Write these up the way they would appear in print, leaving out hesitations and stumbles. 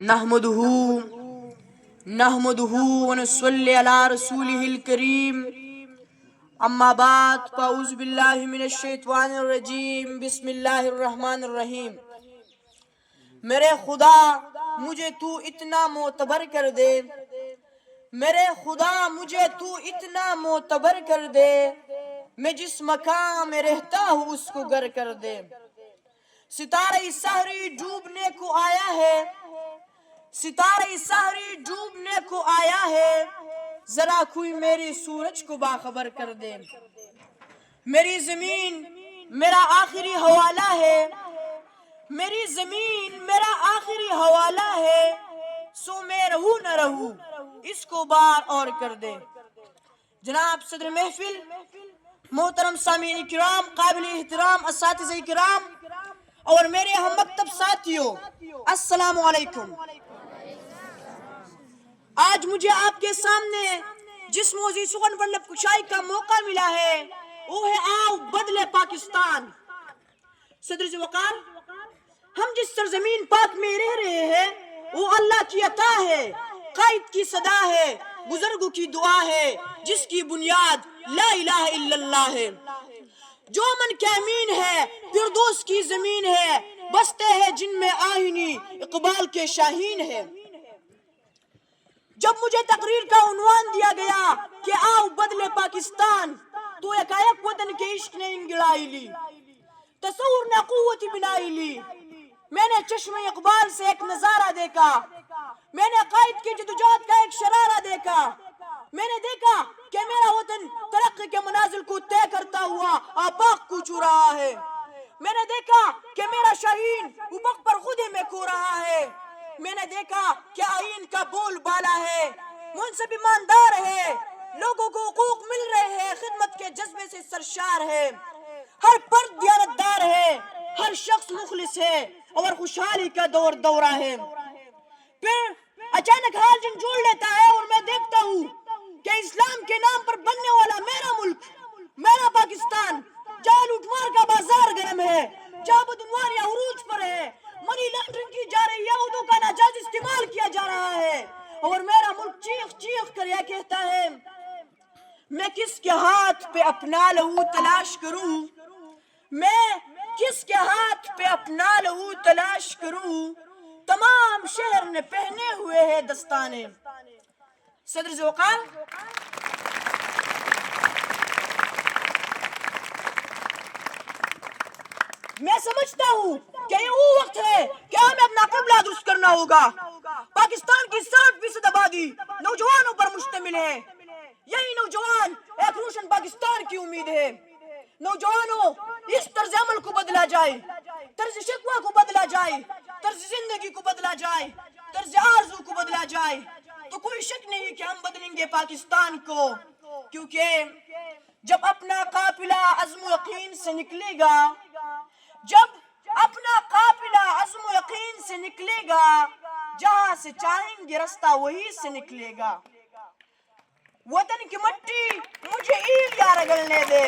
نحمده ونصلي على رسوله الكريم اما بعد فاعوذ باللہ من الشیطان الرجیم بسم اللہ الرحمن الرحیم۔ میرے خدا مجھے تو اتنا معتبر کر دے، میرے خدا مجھے تو اتنا معتبر کر دے، میں جس مقام میں رہتا ہوں اس کو گر کر دے۔ ستارہ سحری ڈوبنے کو آیا ہے، ستارہ سحری ڈوبنے کو آیا ہے، ذرا کوئی میری سورج کو باخبر کر دے۔ میری زمین میرا آخری حوالہ ہے، میری زمین میرا آخری حوالہ ہے، سو میں رہوں نہ رہوں اس کو بار اور کر دے۔ جناب صدر محفل، محترم سامعین کرام، قابل احترام اساتذہ کرام اور میرے ہم مکتب ساتھیوں، السلام علیکم۔ آج مجھے آپ کے سامنے جس موضوع سخن پر لب کشائی کا موقع ملا ہے وہ ہے آؤ بدلے پاکستان۔ صدر سے وقار، ہم جس سرزمین پاک میں رہ رہے ہیں وہ اللہ کی عطا ہے، قائد کی صدا ہے، بزرگوں کی دعا ہے، جس کی بنیاد لا الہ الا اللہ ہے۔ جو من کے امین ہے فردوس کی زمین ہے، بستے ہیں جن میں آئینی اقبال کے شاہین ہے۔ جب مجھے تقریر کا عنوان دیا گیا کہ آؤ بدلے پاکستان، تو ایک وطن کے عشق نے انگڑائی لی، تصور نے قوت بنائی لی۔ میں نے چشم اقبال سے ایک نظارہ دیکھا، میں نے قائد کی جدوجہد کا ایک شرارہ دیکھا، میں نے دیکھا کہ میرا وطن ترقی کے منازل کو طے کرتا ہوا آفاق کو چھو رہا ہے۔ میں نے دیکھا کہ میرا شاہین افق پر خود ہی میں کھو رہا ہے۔ میں نے دیکھا کہ آئین کا بول بالا ہے، منصب ایماندار ہے، لوگوں کو حقوق مل رہے ہیں، خدمت کے جذبے سے سرشار ہے، ہر فرد دیانتدار ہے، ہر شخص مخلص ہے اور خوشحالی کا دورہ ہے۔ پھر اچانک حال جھنجھوڑ لیتا ہے اور میں دیکھتا ہوں کہ اسلام کے نام پر بننے والا میرا ملک، میرا پاکستان، جہاں لوٹ مار کا بازار گرم ہے، جہاں بدعنوانی عروج پر ہے، منی لانڈرنگ کی جا رہی ہے، اردو کا ناجائز استعمال کیا جا رہا ہے، اور میرا ملک چیخ چیخ کر یہ کہتا ہے میں کس کے ہاتھ پہ اپنا لہو تلاش کروں، میں کس کے ہاتھ پہ اپنا لہو تلاش کروں، تمام شہر نے پہنے ہوئے ہیں دستانے۔ صدر ذوقار، میں سمجھتا ہوں کہ یہ وہ وقت ہے کہ ہمیں اپنا قبلہ درست کرنا ہوگا۔ پاکستان کی 60% آبادی نوجوانوں پر مشتمل ہے، یہی نوجوان ایک روشن پاکستان کی امید ہے۔ نوجوانوں، اس طرز عمل کو بدلا جائے، طرز شکوہ کو بدلا جائے، طرز زندگی کو بدلا جائے، طرز آرزو کو بدلا جائے، تو کوئی شک نہیں کہ ہم بدلیں گے پاکستان کو، کیونکہ جب اپنا قافلہ عزم و یقین سے نکلے گا، جب اپنا قافلہ عزم و یقین سے نکلے گا، جہاں سے چاہیں گے رستہ وہی سے نکلے گا۔ وطن کی مٹی مجھے ایل یا رگلنے دے،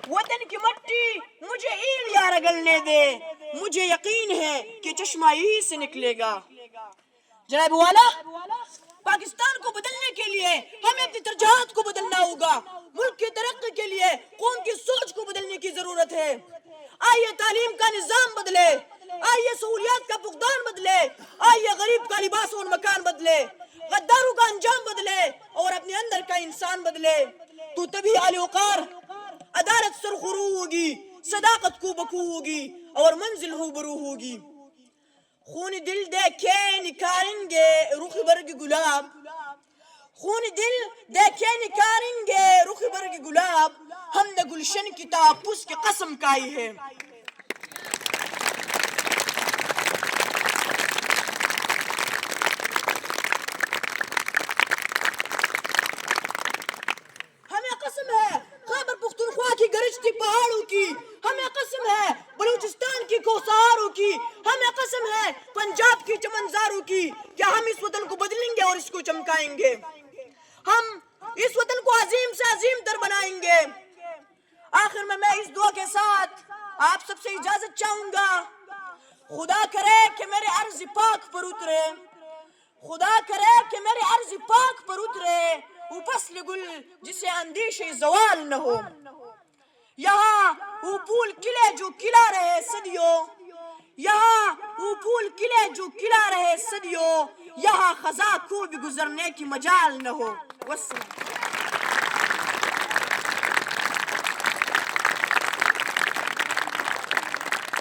وطن کی مٹی مجھے ایل یا رگلنے دے، مجھے یقین ہے کہ چشمہ ہی سے نکلے گا۔ جناب والا، پاکستان کو بدلنے کے لیے ہمیں اپنی ترجیحات کو بدلنا ہوگا، ملک کی ترقی کے لیے قوم کی سوچ کو بدلنے کی ضرورت ہے۔ آئیے تعلیم کا نظام بدلے، آئیے سہولیات کا فقدان بدلے، آئیے غریب کا لباس اور مکان بدلے، غداروں کا انجام بدلے اور اپنے اندر کا انسان بدلے، تو تبھی علی وقار عدالت سرخرو ہوگی، صداقت کو بکو ہوگی اور منزل روبرو ہوگی۔ خون دل دیکھے نکھاریں گے رخ برگ گلاب، خون دل دیکھے نکاریں گے رخ برگ گلاب، ہم نے گلشن کی تحفظ کی قسم کھائی ہے۔ ہمیں قسم ہے خیبر پختونخوا کی گرجتی پہاڑوں کی، ہمیں قسم ہے بلوچستان کی کوساروں کی، ہمیں قسم ہے پنجاب کی چمنزاروں کی کہ ہم اس وطن کو بدلیں گے اور اس کو چمکائیں گے، ہم اس وطن کو عظیم سے عظیم تر بنائیں گے۔ آخر میں اس دعا کے ساتھ آپ سب سے اجازت چاہوں گا، خدا کرے کہ میرے عرض پاک پر اترے، خدا کرے کہ میرے عرض پاک پر اترے وہ فصل گل جسے اندیشے زوال نہ ہو، یہاں وہ پھول کھلے جو کھلا رہے صدیوں، یہاں وہ پھول کھلے جو کھلا رہے صدیوں، یہاں خزاں کو بھی گزرنے کی مجال نہ ہو۔ والسلام۔